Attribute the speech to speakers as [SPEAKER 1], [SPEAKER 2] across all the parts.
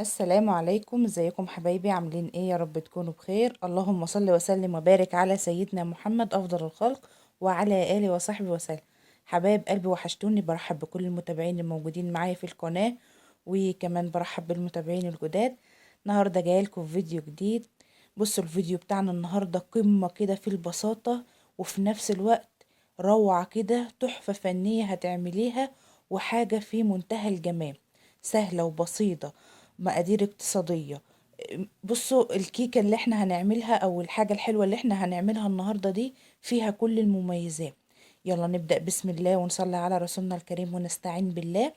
[SPEAKER 1] السلام عليكم، ازيكم حبايبي؟ عاملين ايه؟ يا رب تكونوا بخير. اللهم صل وسلم وبارك على سيدنا محمد افضل الخلق وعلى اله وصحبه وسلم. حبايب قلبي وحشتوني، برحب بكل المتابعين الموجودين معايا في القناة، وكمان برحب بالمتابعين الجداد. النهارده جايلكم في فيديو جديد. بصوا الفيديو بتاعنا النهارده قمة كده في البساطة، وفي نفس الوقت روعة كده، تحفة فنية هتعمليها، وحاجة في منتهى الجمال، سهلة وبسيطة، مقادير اقتصادية. بصوا الكيكة اللي احنا هنعملها او الحاجة الحلوة اللي احنا هنعملها النهاردة دي فيها كل المميزات. يلا نبدأ بسم الله ونصلي على رسولنا الكريم ونستعين بالله.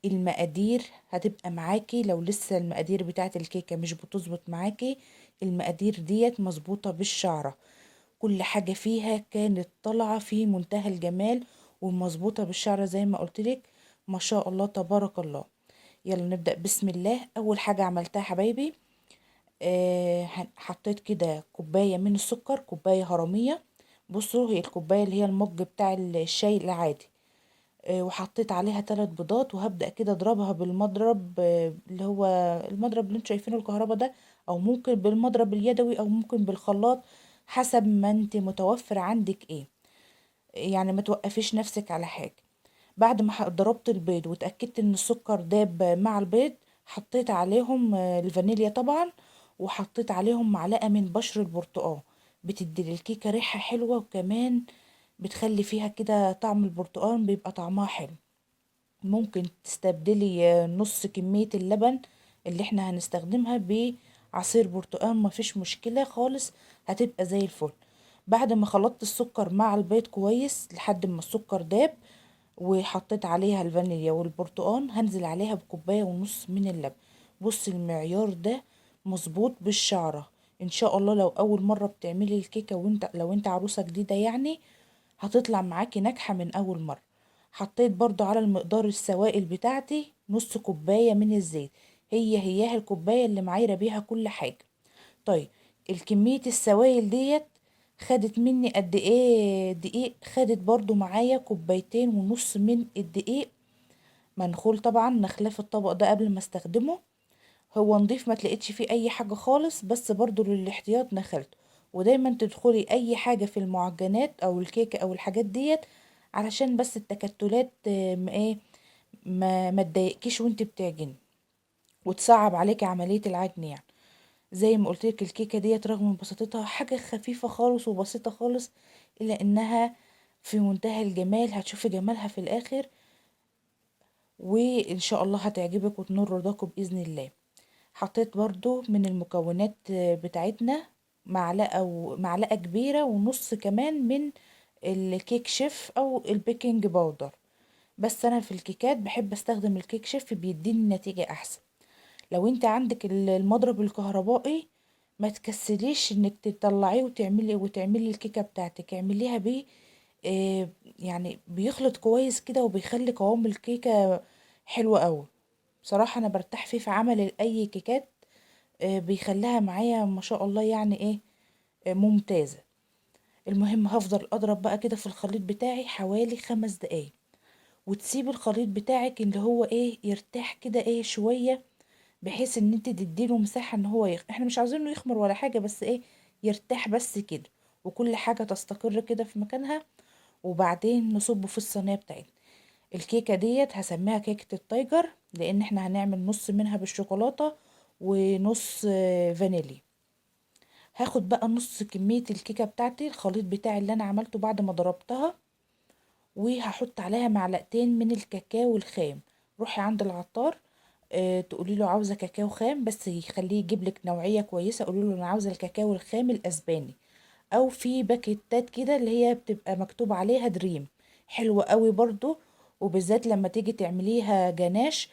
[SPEAKER 1] المقادير هتبقى معاكي، لو لسه المقادير بتاعت الكيكة مش بتظبط معاكي، المقادير ديت مظبوطة بالشعرة. كل حاجة فيها كانت طالعة في منتهى الجمال ومظبوطة بالشعر زي ما قلتلك. ما شاء الله تبارك الله. يلا نبدأ بسم الله. أول حاجة عملتها حبايبي، حطيت كده كوباية من السكر، كوباية هرمية. بصوا هي الكوباية اللي هي المج بتاع الشاي العادي. وحطيت عليها 3 بيضات، وهبدأ كده اضربها بالمضرب، اللي هو المضرب اللي انتوا شايفينه الكهرباء ده، او ممكن بالمضرب اليدوي او ممكن بالخلاط، حسب ما انت متوفر عندك ايه. يعني ما توقفيش نفسك على حاجة. بعد ما ضربت البيض واتأكدت ان السكر داب مع البيض، حطيت عليهم الفانيليا طبعا، وحطيت عليهم معلقة من بشر البرتقال. بتدي للكيكة ريحة حلوة، وكمان بتخلي فيها كده طعم البرتقال، بيبقى طعمها حلو. ممكن تستبدلي نص كمية اللبن اللي احنا هنستخدمها بعصير برتقال، مفيش مشكلة خالص، هتبقى زي الفل. بعد ما خلطت السكر مع البيض كويس لحد ما السكر داب، وحطيت عليها الفانيليا والبرتقال، هنزل عليها بكوباية ونص من اللبن. بص المعيار ده مظبوط بالشعرة. ان شاء الله لو اول مرة بتعملي الكيكة، لو انت عروسة جديدة يعني، هتطلع معاكي ناجحة من اول مرة. حطيت برضو على المقدار السوائل بتاعتي نص كوباية من الزيت، هي الكوباية اللي معايرة بيها كل حاجة. طيب، الكمية السوائل ديت خدت مني قد ايه دقيق؟ خدت برضو معايا كوبايتين ونص من الدقيق، منخول طبعا، نخلاه في الطبق ده قبل ما استخدمه. هو نضيف، ما تلاقيتش فيه اي حاجة خالص، بس برضو للاحتياط نخلته. ودايما تدخلي اي حاجة في المعجنات او الكيكة او الحاجات ديت، علشان بس التكتلات ما ايه، ما تضايقكيش وانت بتعجني، وتصعب عليكي عملية العجن يعني. زي ما قلت لك الكيكه ديت رغم بساطتها حاجه خفيفه خالص وبسيطه خالص، الا انها في منتهى الجمال. هتشوفي جمالها في الاخر، وان شاء الله هتعجبك وتنور رضاكم باذن الله. حطيت برضو من المكونات بتاعتنا معلقه كبيره ونص كمان من الكيك شيف او البيكنج باودر. بس انا في الكيكات بحب استخدم الكيك شيف، بيديني نتيجه احسن. لو انت عندك المضرب الكهربائي، ما تكسليش انك تطلعيه وتعملي الكيكه بتاعتك، اعمليها بيه. يعني بيخلط كويس كده، وبيخلي قوام الكيكه حلو قوي. بصراحه انا برتاح فيه في عمل اي كيكات. بيخليها معايا ما شاء الله يعني ايه، ممتازه. المهم هفضل اضرب بقى كده في الخليط بتاعي حوالي 5 دقايق، وتسيب الخليط بتاعك اللي هو ايه يرتاح كده ايه شويه، بحيث ان انت تديله مساحة ان هو احنا مش عاوزين انه يخمر ولا حاجة، بس ايه، يرتاح بس كده، وكل حاجة تستقر كده في مكانها. وبعدين نصبه في الصينية بتاعتنا. الكيكة ديت هسميها كيكة التايجر، لان احنا هنعمل نص منها بالشوكولاتة ونص فانيلي. هاخد بقى نص كمية الكيكة بتاعتي، الخليط بتاعي اللي انا عملته بعد ما ضربتها، وهحط عليها معلقتين من الكاكاو الخام. روحي عند العطار، تقولي له عاوزه كاكاو خام، بس يخليه يجيب لك نوعيه كويسه. قولي له انا عاوزه الكاكاو الخام الاسباني، او في باكيتات كده اللي هي بتبقى مكتوب عليها دريم، حلوه قوي برضو. وبالذات لما تيجي تعمليها جناش،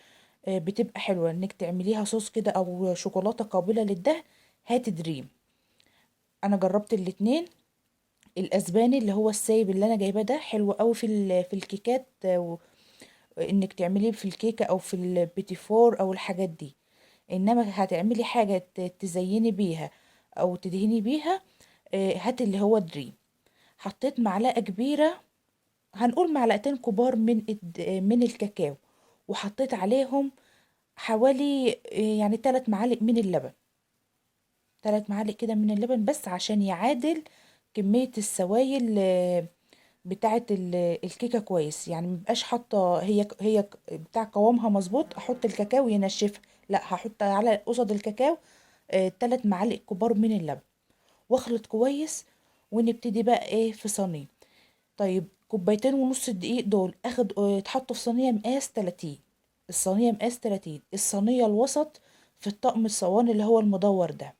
[SPEAKER 1] بتبقى حلوه انك تعمليها صوص كده او شوكولاته قابله للدهن. هات دريم. انا جربت الاتنين. الاسباني اللي هو السايب اللي انا جايباه ده حلو قوي في الكيكات، انك تعمليه في الكيكه او في البيتي فور او الحاجات دي. انما هتعملي حاجه تزيني بيها او تدهني بيها، هات اللي هو دريم. حطيت معلقه كبيره، هنقول معلقتين كبار من من الكاكاو، وحطيت عليهم حوالي يعني 3 معالق من اللبن، 3 معالق كده من اللبن بس عشان يعادل كمية السوائل بتاعة الكيكة كويس. يعني مبقاش حاطة هي بتاع قوامها مظبوط احط الكاكاو ينشفها، لا هحط على قصد الكاكاو 3 معالق كبار من اللبن واخلط كويس. ونبتدي بقى ايه في صينية. طيب كوبايتين ونص الدقيق دول اخد اتحطوا في صينية مقاس 30، الصينية مقاس 30، الصينية الوسط في الطقم الصواني اللي هو المدور ده.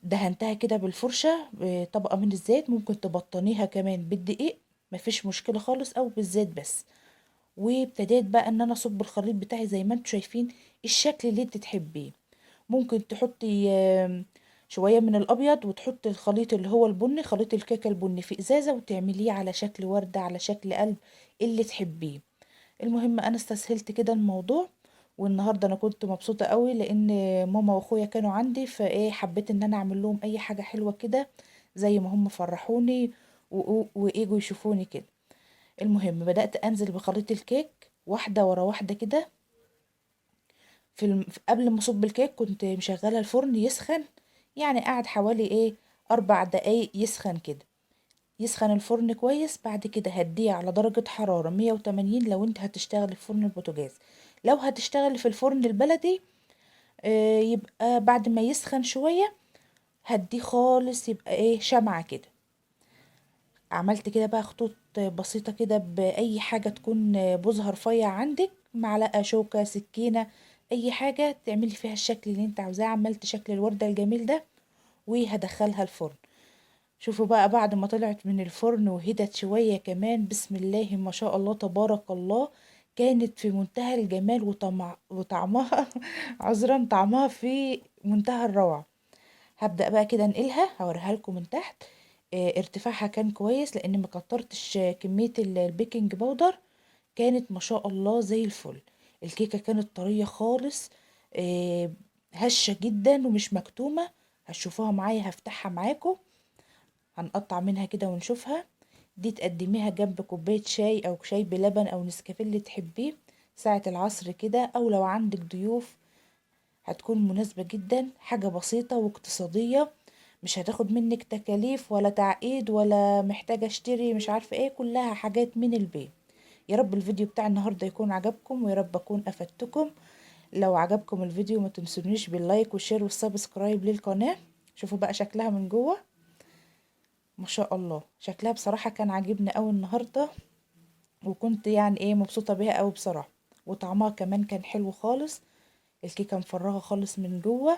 [SPEAKER 1] دهنتها كده بالفرشة بطبقة من الزيت، ممكن تبطنيها كمان بالدقيق مفيش مشكلة خالص او بالزيت بس. وابتديت بقى ان انا اصب الخليط بتاعي زي ما انتوا شايفين الشكل اللي انت تحبيه. ممكن تحطي شوية من الابيض وتحطي الخليط اللي هو البني، خليط الكيكة البني في ازازة وتعمليه على شكل وردة على شكل قلب اللي تحبيه. المهم انا استسهلت كده الموضوع. والنهارده انا كنت مبسوطه قوي لان ماما واخويا كانوا عندي، فايه حبيت ان انا اعمل لهم اي حاجه حلوه كده زي ما هم فرحوني واجوا يشوفوني كده. المهم بدات انزل بخليط الكيك واحده ورا واحده كده. قبل ما اصب الكيك كنت مشغله الفرن يسخن، يعني قعد حوالي 4 دقايق يسخن كده. يسخن الفرن كويس، بعد كده هديه على درجة حرارة 180 لو انت هتشتغل في فرن البوتاجاز. لو هتشتغل في الفرن البلدي يبقى بعد ما يسخن شوية هديه خالص يبقى شمعة كده. عملت كده بقى خطوط بسيطة كده بأي حاجة تكون بوزها رفيع عندك، معلقة شوكة سكينة، أي حاجة تعملي فيها الشكل اللي انت عاوزاه. عملت شكل الوردة الجميل ده وهدخلها الفرن. شوفوا بقى بعد ما طلعت من الفرن وهدت شوية كمان، بسم الله ما شاء الله تبارك الله، كانت في منتهى الجمال وطعمها عذرا طعمها في منتهى الروعة. هبدأ بقى كده انقلها هوريها لكم من تحت. ارتفاعها كان كويس لان ما كترتش كمية البيكنج باودر. كانت ما شاء الله زي الفل. الكيكة كانت طرية خالص، اه هشة جدا ومش مكتومة. هتشوفوها معايا هفتحها معاكم، هنقطع منها كده ونشوفها. دي تقدميها جنب كوباية شاي او شاي بلبن او نسكافيه اللي تحبيه ساعة العصر كده، او لو عندك ضيوف هتكون مناسبة جدا. حاجة بسيطة واقتصادية، مش هتاخد منك تكاليف ولا تعقيد ولا محتاجة اشتري مش عارفة ايه، كلها حاجات من البيت. يا رب الفيديو بتاع النهاردة يكون عجبكم ويا رب اكون افدتكم. لو عجبكم الفيديو ما تنسونيش باللايك والشير والسبسكرايب للقناة. شوفوا بقى شكلها من جوه، ما شاء الله شكلها بصراحة كان عاجبني قوي النهاردة، وكنت يعني مبسوطة بيها قوي بصراحة. وطعمها كمان كان حلو خالص، الكيكة مفرغة خالص من جوه،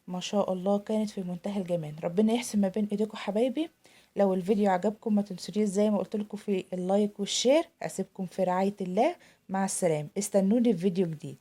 [SPEAKER 1] ما شاء الله كانت في منتهى الجمال. ربنا يحسن ما بين ايديكم حبايبي. لو الفيديو عجبكم ما تنسونيش زي ما قلت لكم في اللايك والشير. اسيبكم في رعاية الله، مع السلامة، استنوني في فيديو جديد.